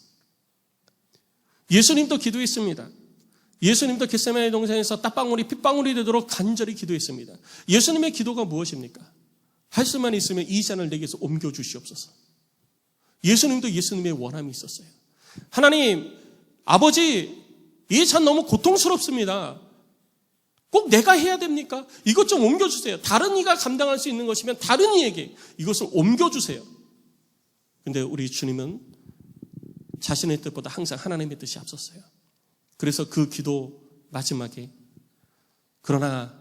예수님도 기도했습니다. 예수님도 겟세마네 동산에서 땀방울이 핏방울이 되도록 간절히 기도했습니다. 예수님의 기도가 무엇입니까? 할 수만 있으면 이 잔을 내게서 옮겨주시옵소서. 예수님도 예수님의 원함이 있었어요. 하나님, 아버지, 이 잔 너무 고통스럽습니다. 꼭 내가 해야 됩니까? 이것 좀 옮겨주세요. 다른 이가 감당할 수 있는 것이면 다른 이에게 이것을 옮겨주세요. 근데 우리 주님은 자신의 뜻보다 항상 하나님의 뜻이 앞섰어요. 그래서 그 기도 마지막에 그러나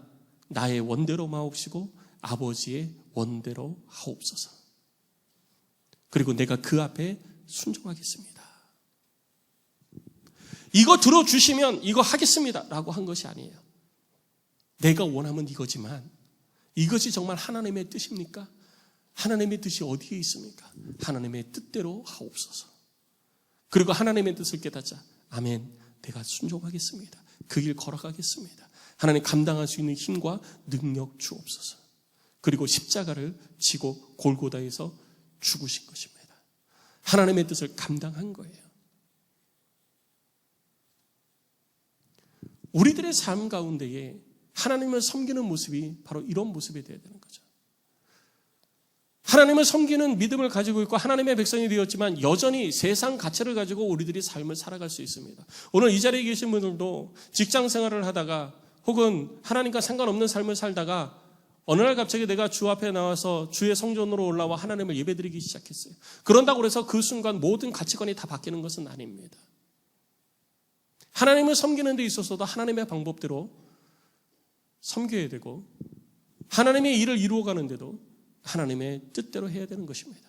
나의 원대로 마옵시고 아버지의 원대로 하옵소서. 그리고 내가 그 앞에 순종하겠습니다. 이거 들어주시면 이거 하겠습니다 라고 한 것이 아니에요. 내가 원하면 이거지만 이것이 정말 하나님의 뜻입니까? 하나님의 뜻이 어디에 있습니까? 하나님의 뜻대로 하옵소서. 그리고 하나님의 뜻을 깨닫자. 아멘, 내가 순종하겠습니다. 그 길 걸어가겠습니다. 하나님 감당할 수 있는 힘과 능력 주옵소서. 그리고 십자가를 지고 골고다에서 죽으신 것입니다. 하나님의 뜻을 감당한 거예요. 우리들의 삶 가운데에 하나님을 섬기는 모습이 바로 이런 모습이 되어야 되는 거죠. 하나님을 섬기는 믿음을 가지고 있고 하나님의 백성이 되었지만 여전히 세상 가치를 가지고 우리들이 삶을 살아갈 수 있습니다. 오늘 이 자리에 계신 분들도 직장 생활을 하다가 혹은 하나님과 상관없는 삶을 살다가 어느 날 갑자기 내가 주 앞에 나와서 주의 성전으로 올라와 하나님을 예배드리기 시작했어요. 그런다고 해서 그 순간 모든 가치관이 다 바뀌는 것은 아닙니다. 하나님을 섬기는 데 있어서도 하나님의 방법대로 섬겨야 되고 하나님의 일을 이루어가는데도 하나님의 뜻대로 해야 되는 것입니다.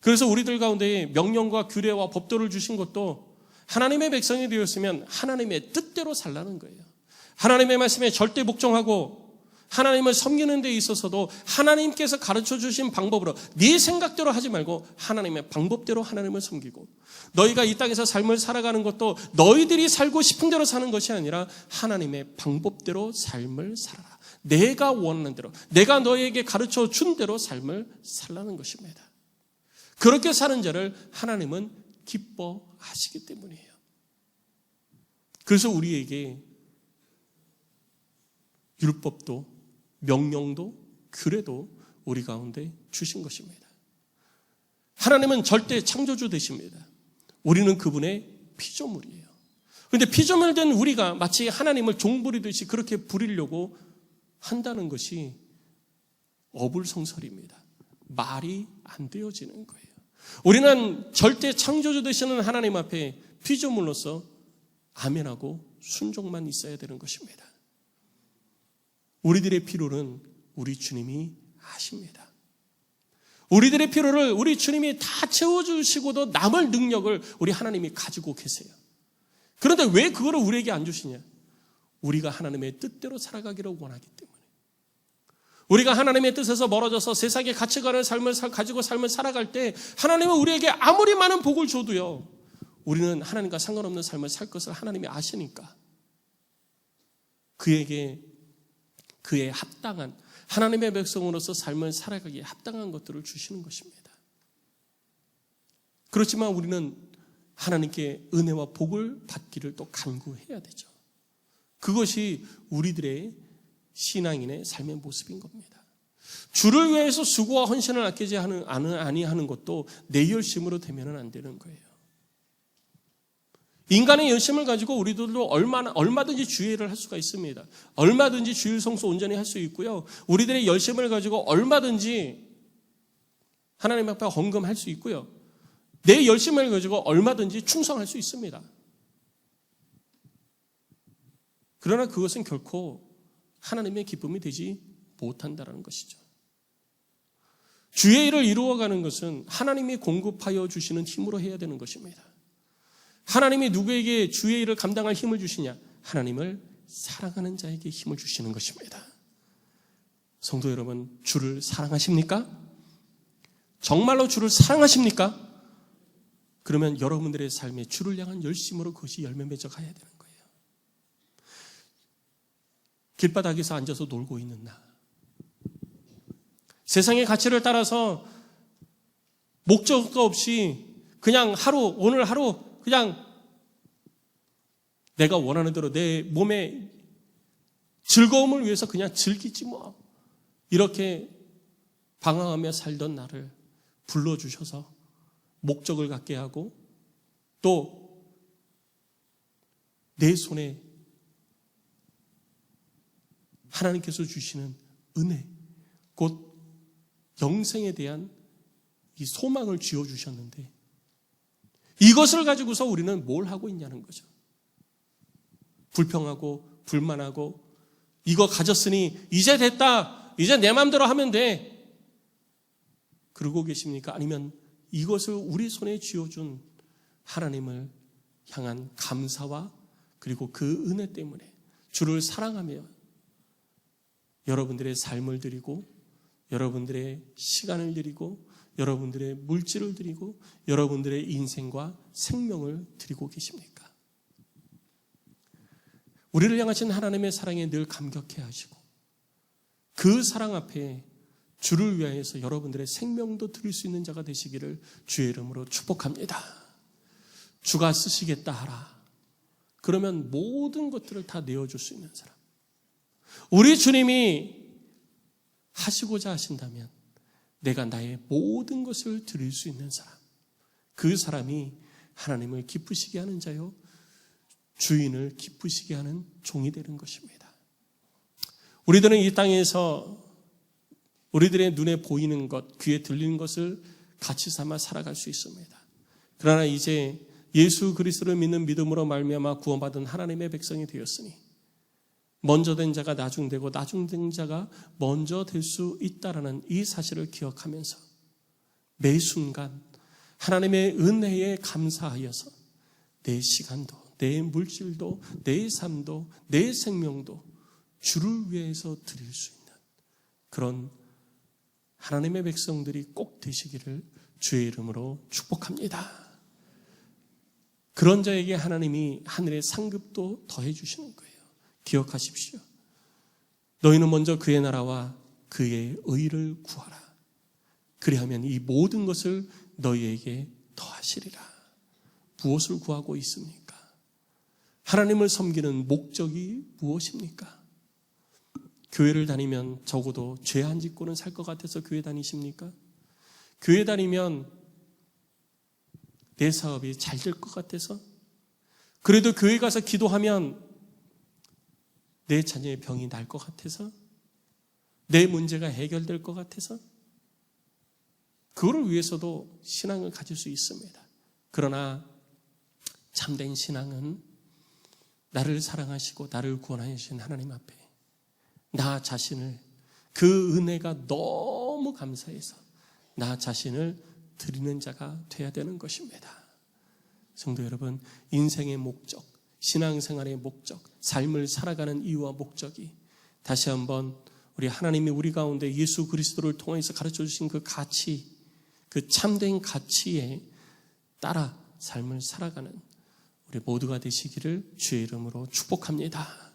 그래서 우리들 가운데 명령과 규례와 법도를 주신 것도 하나님의 백성이 되었으면 하나님의 뜻대로 살라는 거예요. 하나님의 말씀에 절대 복종하고 하나님을 섬기는 데 있어서도 하나님께서 가르쳐 주신 방법으로 네 생각대로 하지 말고 하나님의 방법대로 하나님을 섬기고 너희가 이 땅에서 삶을 살아가는 것도 너희들이 살고 싶은 대로 사는 것이 아니라 하나님의 방법대로 삶을 살아라. 내가 원하는 대로, 내가 너희에게 가르쳐 준 대로 삶을 살라는 것입니다. 그렇게 사는 자를 하나님은 기뻐하시기 때문이에요. 그래서 우리에게 율법도 명령도 규례도 우리 가운데 주신 것입니다. 하나님은 절대 창조주 되십니다. 우리는 그분의 피조물이에요. 그런데 피조물 된 우리가 마치 하나님을 종부리듯이 그렇게 부리려고 한다는 것이 어불성설입니다. 말이 안 되어지는 거예요. 우리는 절대 창조주 되시는 하나님 앞에 피조물로서 아멘하고 순종만 있어야 되는 것입니다. 우리들의 필요는 우리 주님이 아십니다. 우리들의 필요를 우리 주님이 다 채워주시고도 남을 능력을 우리 하나님이 가지고 계세요. 그런데 왜 그거를 우리에게 안 주시냐? 우리가 하나님의 뜻대로 살아가기를 원하기 때문에. 우리가 하나님의 뜻에서 멀어져서 세상의 가치관을 가지고 삶을 살아갈 때 하나님은 우리에게 아무리 많은 복을 줘도요, 우리는 하나님과 상관없는 삶을 살 것을 하나님이 아시니까 그에게 그에 합당한 하나님의 백성으로서 삶을 살아가기에 합당한 것들을 주시는 것입니다. 그렇지만 우리는 하나님께 은혜와 복을 받기를 또 간구해야 되죠. 그것이 우리들의 신앙인의 삶의 모습인 겁니다. 주를 위해서 수고와 헌신을 아끼지 아니하는 것도 내 열심으로 되면 안 되는 거예요. 인간의 열심을 가지고 우리들도 얼마든지 주일을 할 수가 있습니다. 얼마든지 주일 성수 온전히 할 수 있고요. 우리들의 열심을 가지고 얼마든지 하나님 앞에 헌금할 수 있고요. 내 열심을 가지고 얼마든지 충성할 수 있습니다. 그러나 그것은 결코 하나님의 기쁨이 되지 못한다는 것이죠. 주의 일을 이루어가는 것은 하나님이 공급하여 주시는 힘으로 해야 되는 것입니다. 하나님이 누구에게 주의 일을 감당할 힘을 주시냐? 하나님을 사랑하는 자에게 힘을 주시는 것입니다. 성도 여러분, 주를 사랑하십니까? 정말로 주를 사랑하십니까? 그러면 여러분들의 삶에 주를 향한 열심으로 그것이 열매 맺어 가야 되는 거예요. 길바닥에서 앉아서 놀고 있는 나, 세상의 가치를 따라서 목적도 없이 그냥 오늘 하루 그냥 내가 원하는 대로 내 몸의 즐거움을 위해서 그냥 즐기지 뭐, 이렇게 방황하며 살던 나를 불러주셔서 목적을 갖게 하고 또 내 손에 하나님께서 주시는 은혜, 곧 영생에 대한 이 소망을 쥐어주셨는데 이것을 가지고서 우리는 뭘 하고 있냐는 거죠. 불평하고 불만하고 이거 가졌으니 이제 됐다, 이제 내 마음대로 하면 돼, 그러고 계십니까? 아니면 이것을 우리 손에 쥐어준 하나님을 향한 감사와 그리고 그 은혜 때문에 주를 사랑하며 여러분들의 삶을 드리고 여러분들의 시간을 드리고 여러분들의 물질을 드리고 여러분들의 인생과 생명을 드리고 계십니까? 우리를 향하신 하나님의 사랑에 늘 감격해 하시고 그 사랑 앞에 주를 위하여서 여러분들의 생명도 드릴 수 있는 자가 되시기를 주의 이름으로 축복합니다. 주가 쓰시겠다 하라. 그러면 모든 것들을 다 내어줄 수 있는 사람, 우리 주님이 하시고자 하신다면 내가 나의 모든 것을 드릴 수 있는 사람, 그 사람이 하나님을 기쁘시게 하는 자요 주인을 기쁘시게 하는 종이 되는 것입니다. 우리들은 이 땅에서 우리들의 눈에 보이는 것, 귀에 들리는 것을 가치 삼아 살아갈 수 있습니다. 그러나 이제 예수 그리스도를 믿는 믿음으로 말미암아 구원받은 하나님의 백성이 되었으니 먼저 된 자가 나중되고 나중된 자가 먼저 될 수 있다라는 이 사실을 기억하면서 매 순간 하나님의 은혜에 감사하여서 내 시간도, 내 물질도, 내 삶도, 내 생명도 주를 위해서 드릴 수 있는 그런 하나님의 백성들이 꼭 되시기를 주의 이름으로 축복합니다. 그런 자에게 하나님이 하늘의 상급도 더해 주시는 거예요. 기억하십시오. 너희는 먼저 그의 나라와 그의 의를 구하라. 그리하면 이 모든 것을 너희에게 더하시리라. 무엇을 구하고 있습니까? 하나님을 섬기는 목적이 무엇입니까? 교회를 다니면 적어도 죄 안 짓고는 살 것 같아서 교회 다니십니까? 교회 다니면 내 사업이 잘 될 것 같아서? 그래도 교회 가서 기도하면 내 자녀의 병이 날 것 같아서? 내 문제가 해결될 것 같아서? 그거를 위해서도 신앙을 가질 수 있습니다. 그러나 참된 신앙은 나를 사랑하시고 나를 구원하신 하나님 앞에 나 자신을, 그 은혜가 너무 감사해서 나 자신을 드리는 자가 돼야 되는 것입니다. 성도 여러분, 인생의 목적, 신앙생활의 목적, 삶을 살아가는 이유와 목적이 다시 한번 우리 하나님이 우리 가운데 예수 그리스도를 통해서 가르쳐 주신 그 가치, 그 참된 가치에 따라 삶을 살아가는 우리 모두가 되시기를 주의 이름으로 축복합니다.